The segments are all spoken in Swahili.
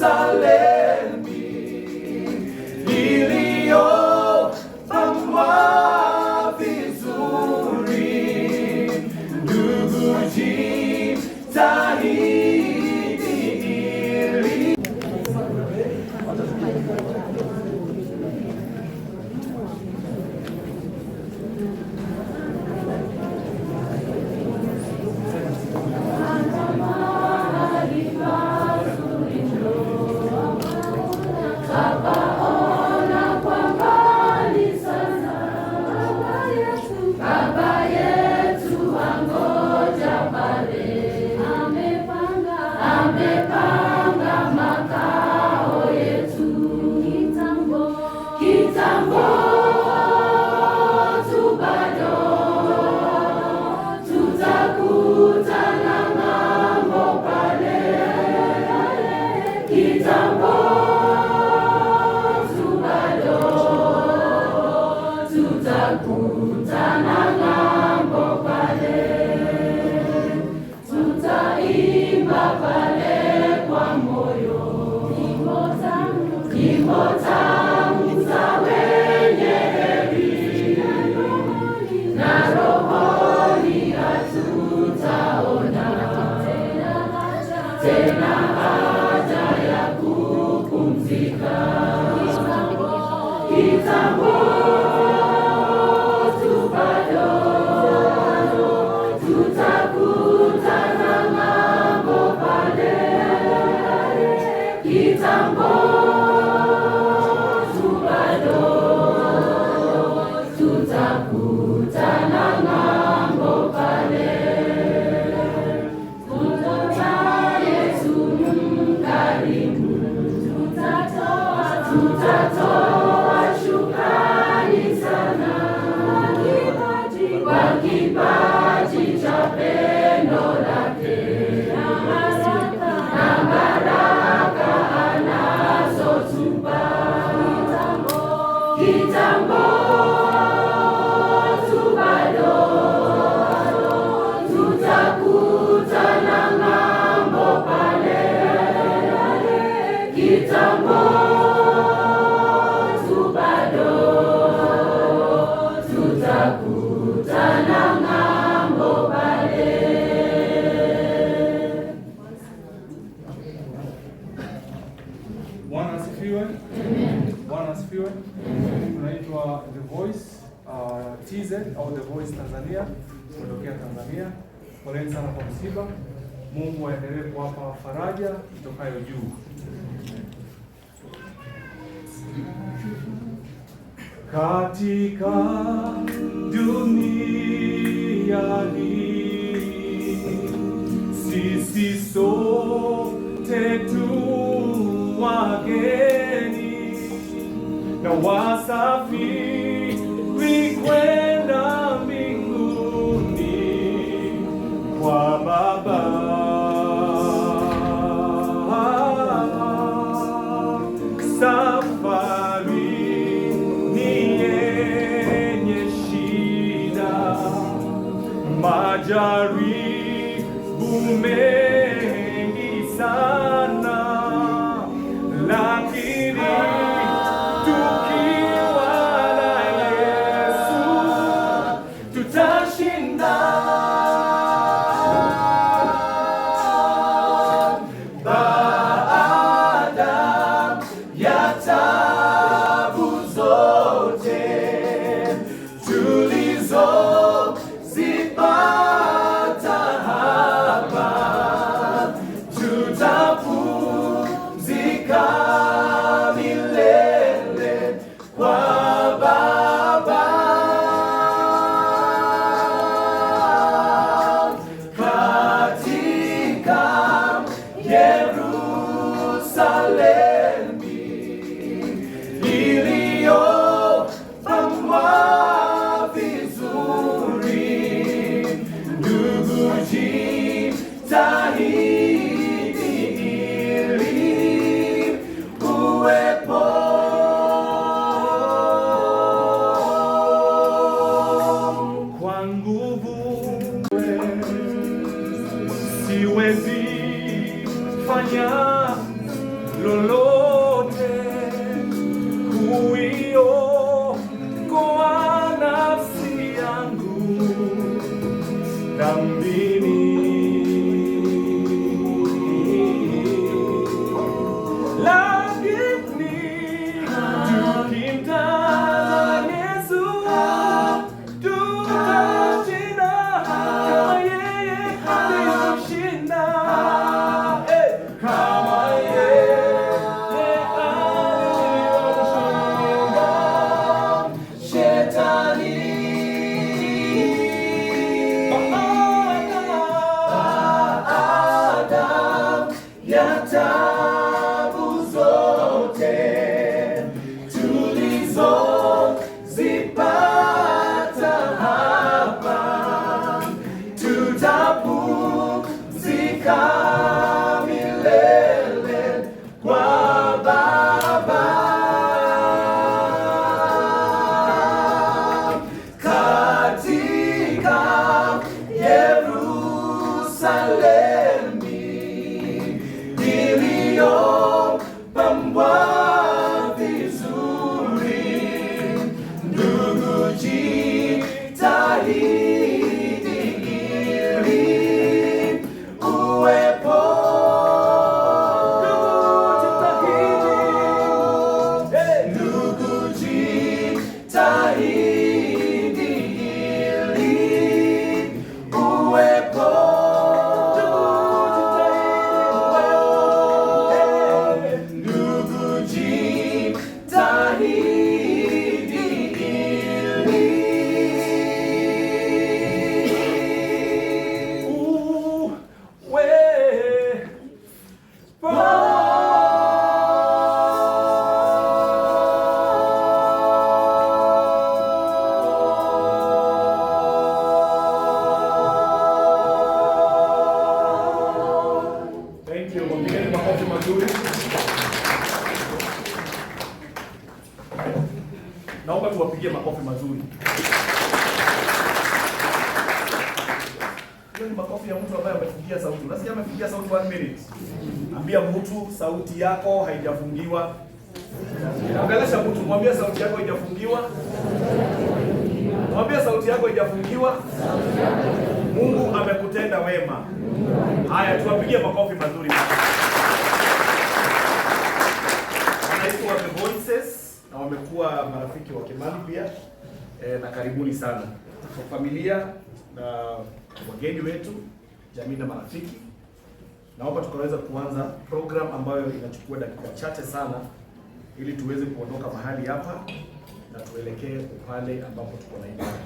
Yerusalemi iliyopambwa vizuri, ndugu jitahidi. Tutakutana ng'ambo pale, tutaimba pale kwa moyo, nyimbo tamu za wenye heri, na rohoni hatutaona tena haja ya kupumzika. Kitambo tutakutana ng'ambo pale. Kumwona Yesu mkarimu, tutatoa shukrani sana kwa kipaji cha pendo lake na baraka anazotupa. Kitambo tutakutana ng'ambo pale. Kitambo tu bado tutakutana ng'ambo pale. Bwana asifiwe. Bwana asifiwe. Tunaitwa The Voice TZ au The Voice Tanzania, kutokea Tanzania. Poleni sana kwa msiba. Mungu aendelee kuwapa faraja itokayo juu. Katika dunia hii sisi sote tu wageni na wasafiri kwenda mbinguni kwa Baba. Safari ni yenye shida, majaribu mengi sana, lakini tukiwa na Yesu tutashinda. Baada ya taabu zote tulizozipata hapa, tutapumzika milele kwa Baba. Katika Yerusalemi iliyopambwa vizuri, ndugu jitahidi ili uwepo. Kwa nguvu siwezi fanya lolote kuiokoa nafsi yangu dhambini. Naomba tuwapigie makofi mazuri. Hiyo ni makofi ya mtu ambaye amefikia sauti. Unasikia amefikia sauti 1 minute. Ambia mtu sauti yako haijafungiwa. Ongelesha mtu, mwambie sauti yako haijafungiwa. Mwambie sauti yako haijafungiwa. Mungu amekutenda wema. Haya, tuwapigie makofi mazuri. Wanaitwa The Voices na wamekuwa marafiki wa Kimani pia. Na karibuni sana. Kwa familia na wageni wetu, jamii na marafiki. Naomba tukaweza kuanza program ambayo inachukua dakika chache sana ili tuweze kuondoka mahali hapa na tuelekee pale ambapo tuko na ibada.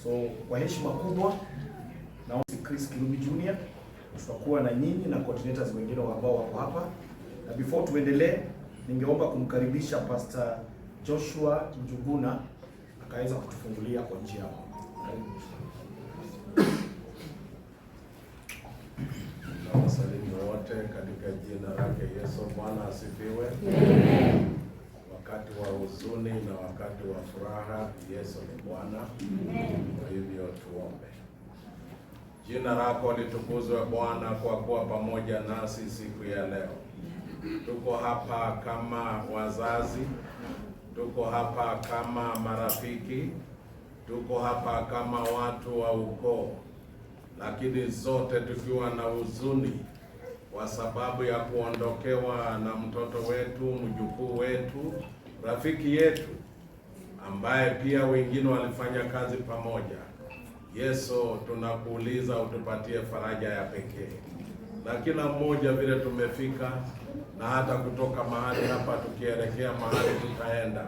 So kwa heshima kubwa na Chris Kirubi Junior tutakuwa na nyinyi na coordinators wengine ambao wako hapa. Na before tuendelee, ningeomba kumkaribisha Pastor Joshua Njuguna akaweza kutufungulia kwa njia yao. Na wasalimu wote katika jina lake Yesu. Bwana asifiwe. Amen. Wakati wa huzuni na wakati wa furaha, Yesu ni Bwana. Amen. Kwa hivyo tuombe. Jina lako litukuzwe Bwana kwa kuwa pamoja nasi siku ya leo. Tuko hapa kama wazazi, tuko hapa kama marafiki, tuko hapa kama watu wa ukoo, lakini zote tukiwa na huzuni kwa sababu ya kuondokewa na mtoto wetu, mjukuu wetu, rafiki yetu ambaye pia wengine walifanya kazi pamoja. Yesu, tunakuuliza utupatie faraja ya pekee. Na kila mmoja vile tumefika na hata kutoka mahali hapa tukielekea mahali tutaenda.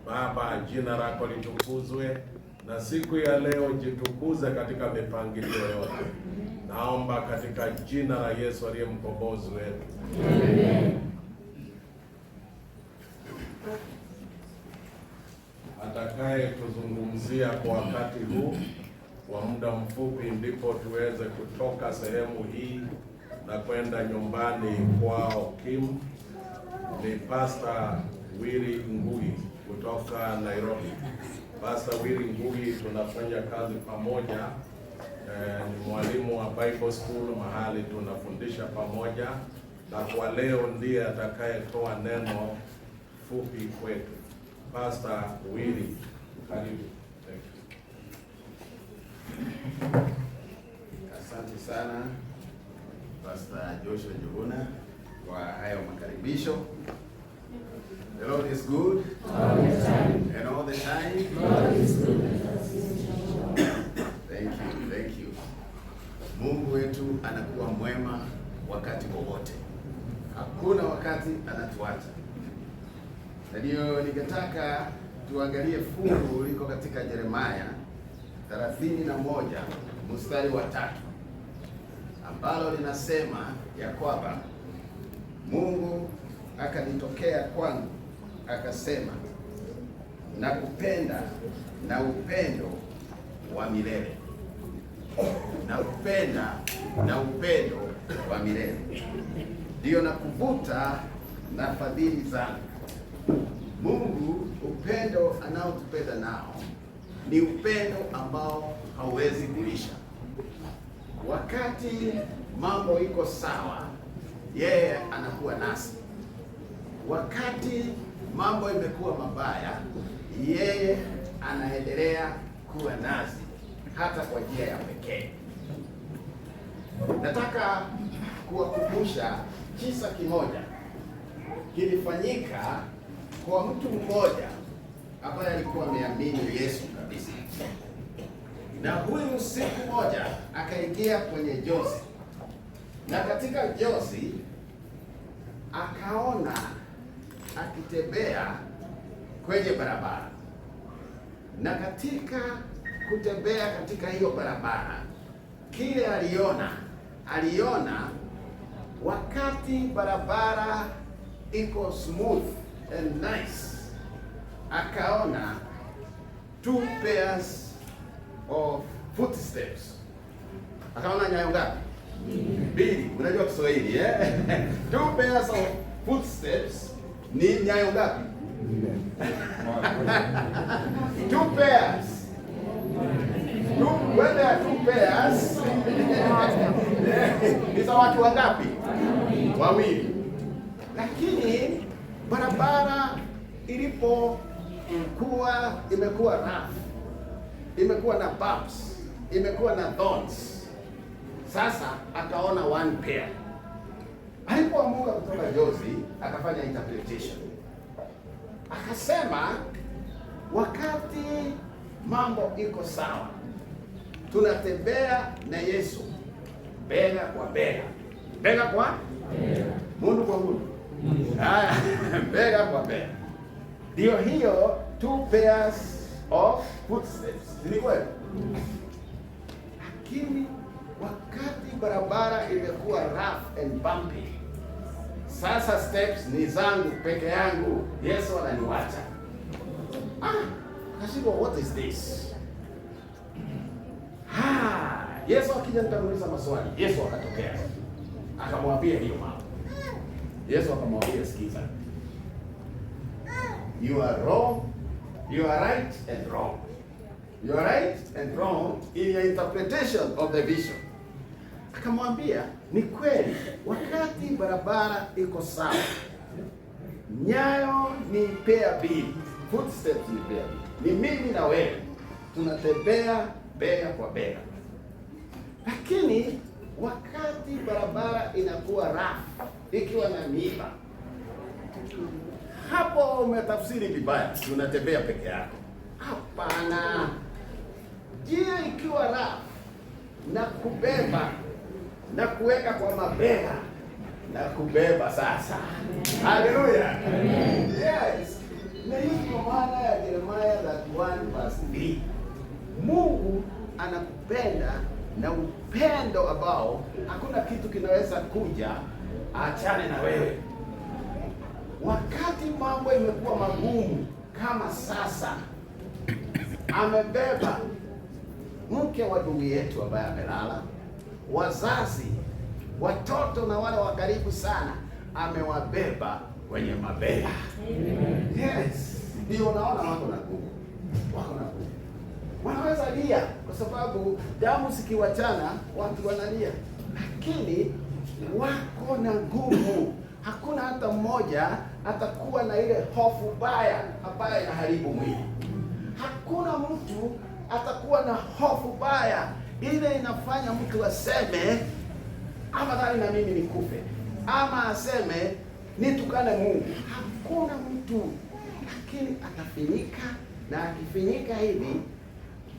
Baba, jina lako litukuzwe na siku ya leo jitukuze katika mipangilio yote. Naomba katika jina la Yesu aliye mkombozi wetu. Amen. Atakaye tuzungumzia kwa wakati huu wa muda mfupi ndipo tuweze kutoka sehemu hii na kwenda nyumbani kwao Kim, ni Pastor Willy Ngui kutoka Nairobi. Pastor Willy Ngui tunafanya kazi pamoja, ni mwalimu wa Bible School mahali tunafundisha pamoja, na kwa leo ndiye atakayetoa neno fupi kwetu. Pastor Willy, karibu. Asante sana Pastor Joshua Njuguna kwa hayo makaribisho. The Lord is good all the time. and all the time. God is good. Thank you. Mungu wetu anakuwa mwema wakati wowote. Hakuna wakati anatuacha. Ndio ningetaka tuangalie fungu liko katika Yeremia 31 mstari wa 3 ambalo linasema ya kwamba Mungu akanitokea kwangu akasema, nakupenda na upendo wa milele. Nakupenda na upendo wa milele. Ndio nakuvuta na fadhili zangu. Mungu, upendo anaotupenda nao ni upendo ambao hauwezi kuisha. Wakati mambo iko sawa, yeye anakuwa nasi. Wakati mambo imekuwa mabaya, yeye anaendelea kuwa nasi hata kwa njia ya pekee. Nataka kuwakumbusha kisa kimoja kilifanyika kwa mtu mmoja ambaye alikuwa ameamini Yesu kabisa. Na huyu siku moja akaingia kwenye jozi, na katika jozi akaona akitembea kwenye barabara, na katika kutembea katika hiyo barabara, kile aliona wakati barabara iko smooth and nice, akaona 2 pairs of footsteps. Akaona nyayo ngapi? Mbili. Unajua Kiswahili eh? 2 pairs of footsteps ni nyayo ngapi? 2 pairs. When there are 2 pairs, ni watu wangapi? Wawili. Lakini barabara ilipokuwa imekuwa rough, imekuwa na bumps, imekuwa na thorns, sasa akaona 1 pair. Alipoamuka kutoka jozi, akafanya interpretation. Akasema, wakati mambo iko sawa, tunatembea na Yesu bega kwa bega. Bega kwa mundu kwa mundu. Bega kwa bega. Ndio hiyo 2 pairs of footsteps. Ni kweli? Lakini wakati barabara imekuwa rough and bumpy, sasa steps ni zangu peke yangu, Yesu ananiwacha. Akashindwa, what is this? Yesu akija nitamuuliza maswali. Yesu akatokea, akamwambia hiyo mambo. Yesu akamwambia, sikiza, you are wrong, you are right and wrong. You are right and wrong in your interpretation of the vision. Akamwambia, ni kweli, wakati barabara iko sawa, nyayo ni pair mbili, footsteps ni pair mbili, ni mimi na wewe tunatembea bega kwa bega. Lakini wakati barabara inakuwa rough, ikiwa na miiba, hapo umetafsiri vibaya, tunatembea peke yako. Hapana. Njia ikiwa rough na kubeba na kuweka kwa mabega na kubeba sasa. Haleluya. Yes. Na hii kwa maana ya Yeremia 31:3. Mungu anakupenda na upendo ambao hakuna kitu kinaweza kuja achane na wewe. Wakati mambo imekuwa magumu kama sasa, amebeba mke wa ndugu yetu ambaye amelala, wazazi, watoto na wale wa karibu sana, amewabeba kwenye mabega. Yes. Ndio unaona wako na nguvu. Wako na nguvu. Wanaweza lia kwa sababu damu zikiwachana watu wanalia. Lakini wako na nguvu. Hakuna hata mmoja atakuwa na ile hofu baya ambayo inaharibu mwili. Hakuna mtu atakuwa na hofu baya ile inafanya mtu aseme afadhali na mimi nikufe, ama aseme nitukane Mungu. Hakuna mtu, lakini atafinyika, na akifinyika hivi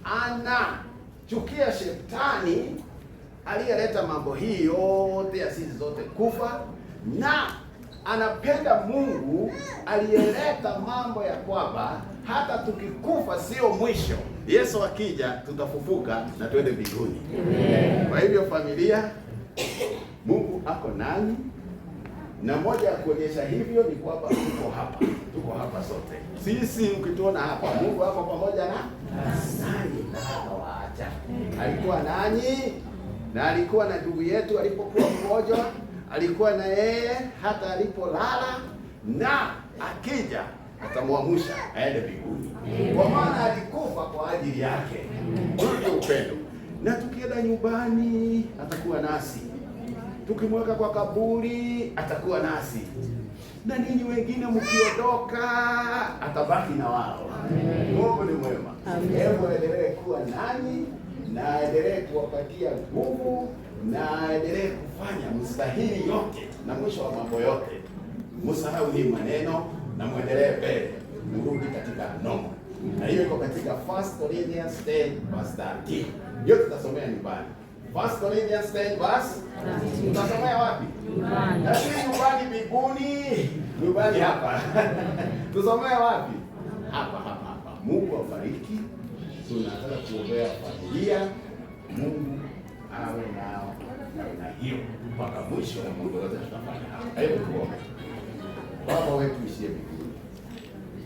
anachukia shetani aliyeleta mambo hii yote ya sisi zote kufa, na anapenda Mungu aliyeleta mambo ya kwamba hata tukikufa sio mwisho. Yesu akija tutafufuka na twende mbinguni. Kwa hivyo familia, Mungu ako nani, na moja ya kuonyesha hivyo ni kwamba tuko hapa sote. Sisi ukituona hapa, Mungu ako pamoja na nani, na hatawaacha. Alikuwa nani? Na alikuwa na ndugu yetu alipokuwa mgonjwa, alikuwa na yeye hata alipolala, na akija atamwamsha aende mbinguni, kwa maana alikufa kwa ajili yake. Ndio upendo. Na tukienda nyumbani atakuwa nasi, tukimweka kwa kaburi atakuwa nasi, na ninyi wengine mkiondoka atabaki na wao. Mungu ni mwema. Hebu endelee kuwa nani, na endelee kuwapatia nguvu, na endelee kufanya mstahili yote, na mwisho wa mambo yote msahau hii maneno na muendelee mbele, mrudi katika noma. Na hiyo iko katika 1 Corinthians 10 verse 13. Hiyo tutasomea nyumbani. 1 Corinthians 10 verse 13. Tutasomea wapi? Nyumbani. Lakini nyumbani mbinguni, nyumbani hapa. Tusomea wapi? Hapa. Mungu awabariki. Tunataka kuombea familia. Mungu awe nao na hiyo mpaka mwisho wa mambo yote tutafanya hapa. Hebu tuombe. Baba wetu usiye mbinguni,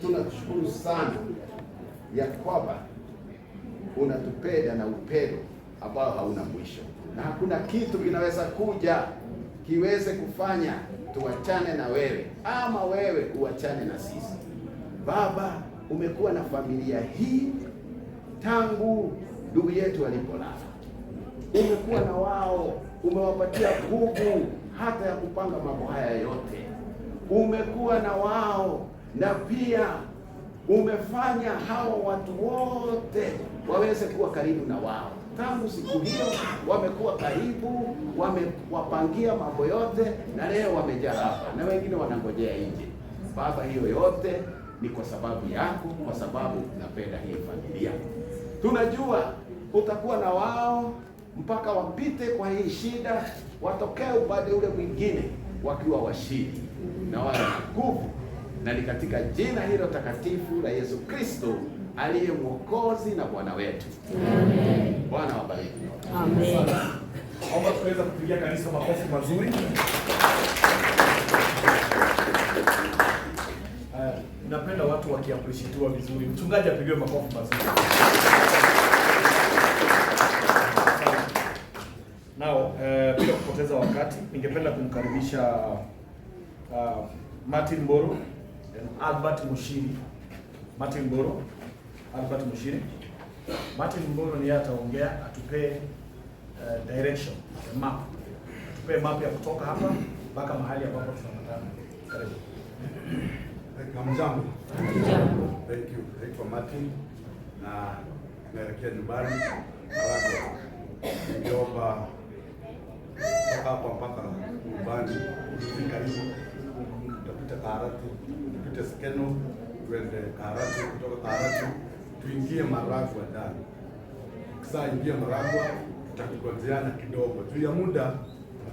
tunakushukuru sana ya kwamba unatupenda na upendo ambao hauna mwisho, na hakuna kitu kinaweza kuja kiweze kufanya tuachane na wewe ama wewe uachane na sisi. Baba, umekuwa na familia hii tangu ndugu yetu alipolala. Umekuwa na wao, umewapatia nguvu hata ya kupanga mambo haya yote. Umekuwa na wao, na pia umefanya hao watu wote waweze kuwa karibu na wao. Tangu siku hiyo wamekuwa karibu, wamewapangia mambo yote, na leo wamejaa hapa, na wengine wanangojea nje. Baba, hiyo yote ni kwa sababu yako, kwa sababu unapenda hii familia. Tunajua utakuwa na wao mpaka wapite kwa hii shida, watokee upande ule mwingine wakiwa washindi na wale nguvu, na ni katika jina hilo takatifu la Yesu Kristo aliye Mwokozi na Bwana wetu. Amen. Bwana wabariki. Amen. Naomba tuweza kupigia kanisa makofi mazuri. Napenda watu wakiappreciatiwa vizuri. Mchungaji apigiwe makofi mazuri. Nao bila kupoteza wakati, ningependa kumkaribisha Martin Mboro na Albert Mushiri. Martin Mboro, Albert Mushiri. Martin Mboro ni ataongea, atupe direction, map. Atupe map ya kutoka hapa mpaka mahali ambapo tunapatana. Karibu. Hamjambo. Thank you. Naitwa Martin na naelekea nyumbani Marago. Niomba hapa mpaka nyumbani karibu, tutapita Karatu, tupite Skeno, tuende Karatu, kutoka Karatu tuingie Maragwa ndani. Sasa ingia Maragwa tutakugonzeana kidogo. Tu ya muda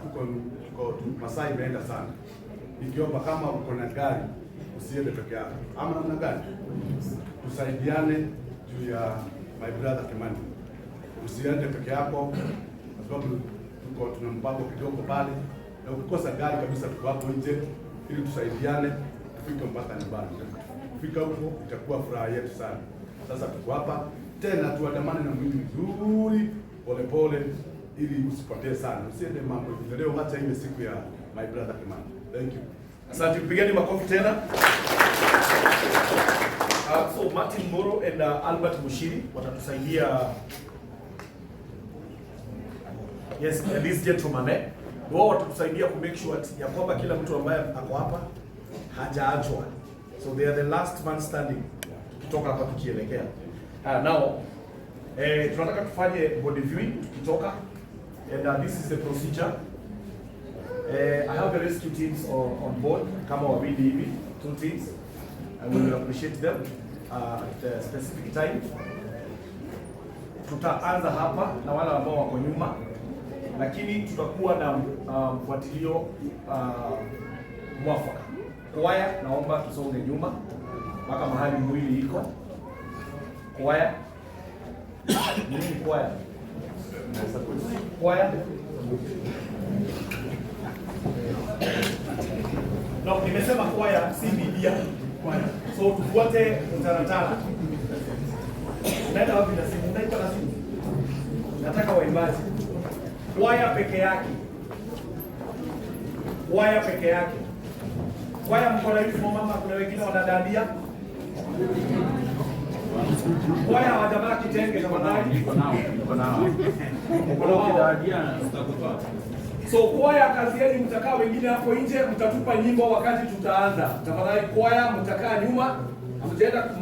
tuko masaa imeenda sana. Nikiomba kama uko na gari usiende peke yako. Ama namna gani? Tusaidiane juu ya my brother Kimani. Usiende peke yako kwa sababu tuna mpango kidogo pale, na ukikosa gari kabisa tuko hapo nje ili tusaidiane tufike mpaka nyumbani. Kufika huko itakuwa furaha yetu sana. Sasa tuko hapa tena, tuandamane na mwili mzuri polepole ili usipotee sana. Usiende mambo leo, hata ile siku ya my brother Kimani. Thank you. Asante, pigeni makofi tena. So Martin Mboro and Albert Mushiri watatusaidia. Yes, these gentlemen, wao watatusaidia ku make sure ya kwamba kila mtu ambaye ako hapa hajaachwa. So they are the last man standing tukitoka hapa tukielekea. Now tunataka tufanye body viewing tukitoka, and this is the procedure. I have the rescue teams on board kama wawili hivi, 2 teams. I will appreciate them at a specific time. Tutaanza hapa na wale ambao wako nyuma, lakini tutakuwa na mfuatilio mwafaka. Kwaya, naomba tusonge nyuma mpaka mahali mwili iko. Kwaya. Nini kwaya? Kwaya. No, nimesema kwaya si Biblia. Kwaya. So tufuate mtaratara. Unaenda wapi na simu? Unaita na simu? Nataka waimbaji. Kwaya peke yake. Kwaya peke yake. Kwaya mko na uniform mama, kuna wengine wanadadia. Kwaya hawajavaa kitenge tafadhali. Niko nao. So kwaya, kazi yenu mtakaa wengine hapo nje, mtatupa nyimbo wakati tutaanza. Tafadhali kwaya mtakaa nyuma,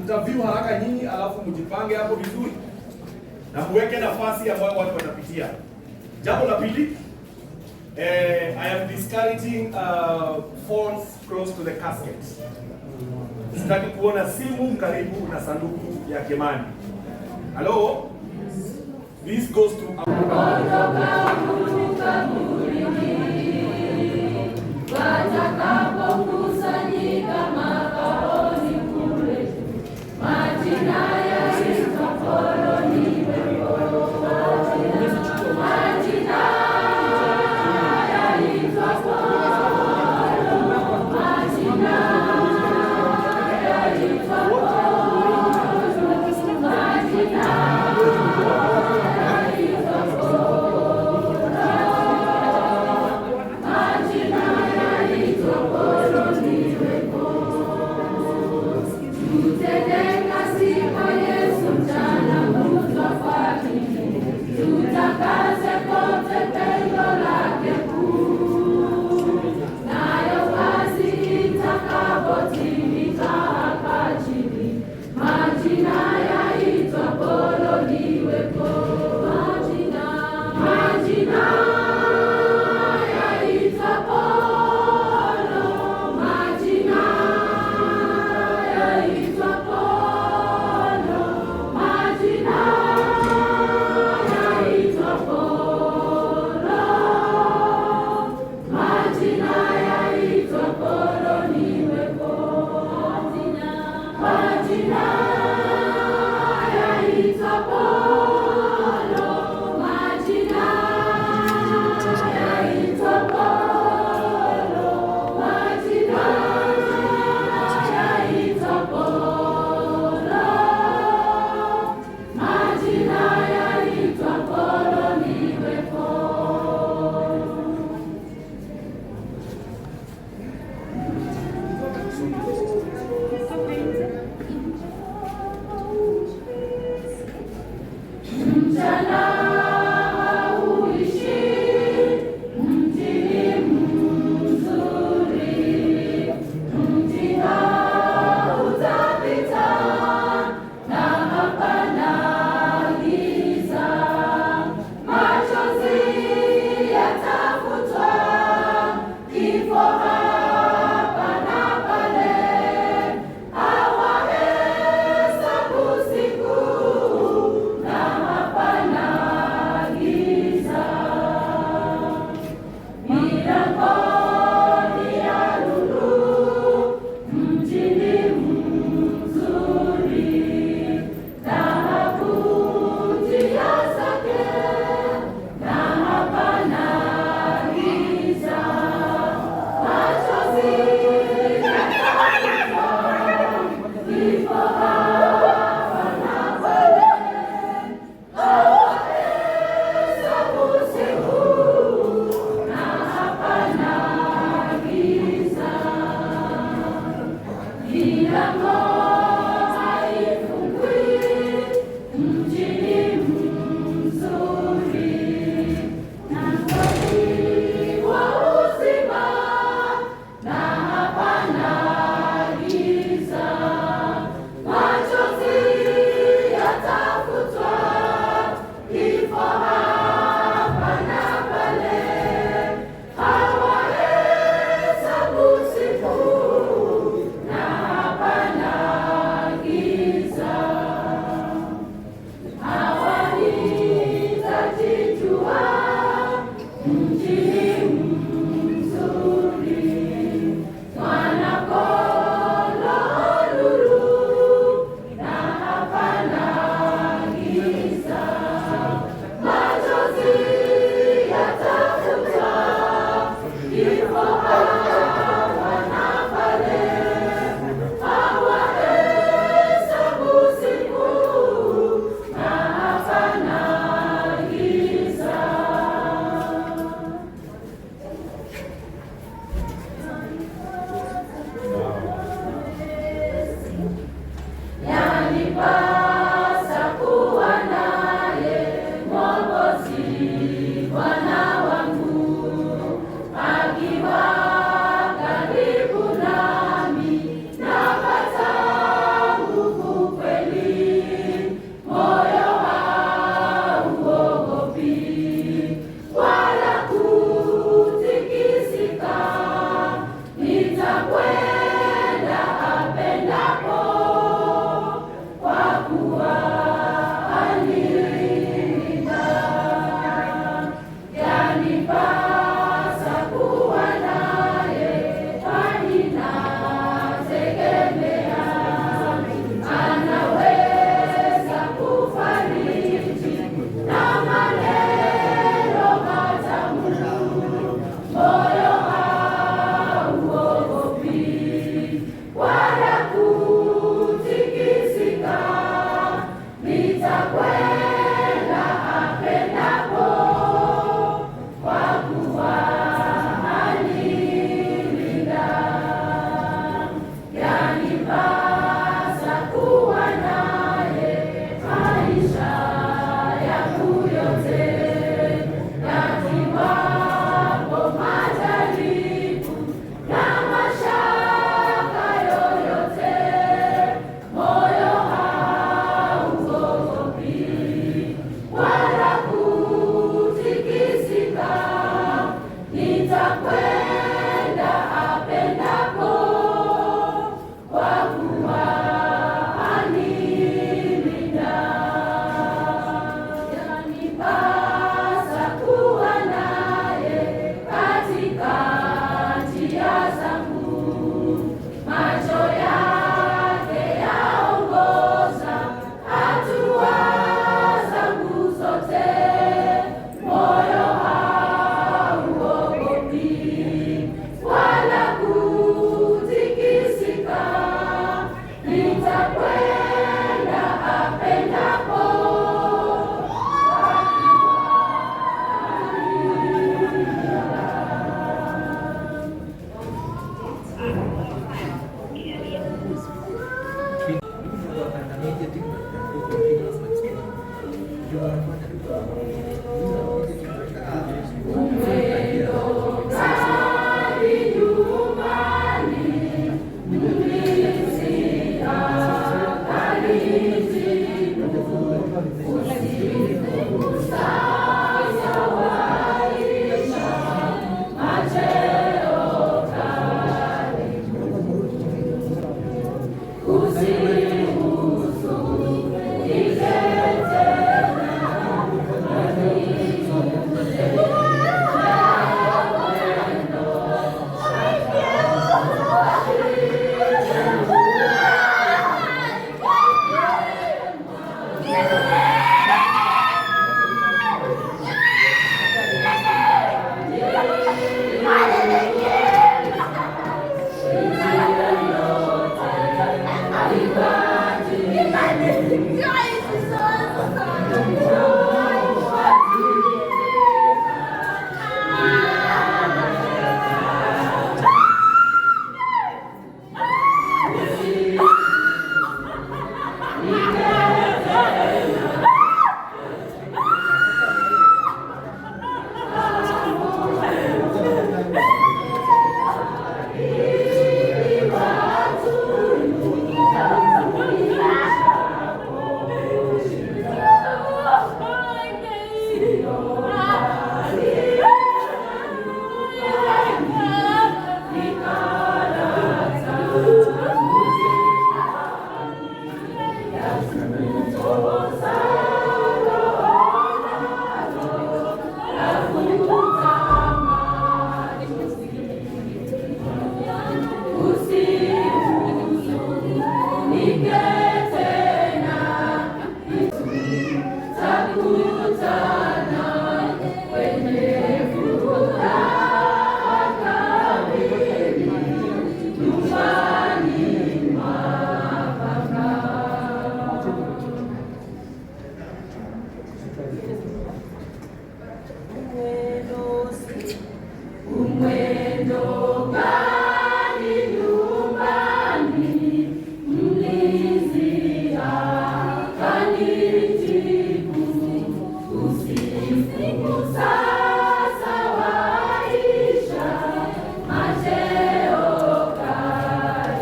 mtaview haraka nyinyi, alafu mjipange hapo vizuri. Na muweke nafasi ambayo watu watapitia. Jambo la pili, I am discouraging phones close to the casket. Sitaki kuona simu karibu na sanduku ya Kimani. Hello? This goes to watakapokusanyika makaoni kule, majina yaitwa koloni pepo. Majina yaitwa koloni, majina yaitwa koloni, majina yaitwa koloni. Bwana wangu akiwa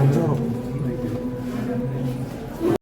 Njoo.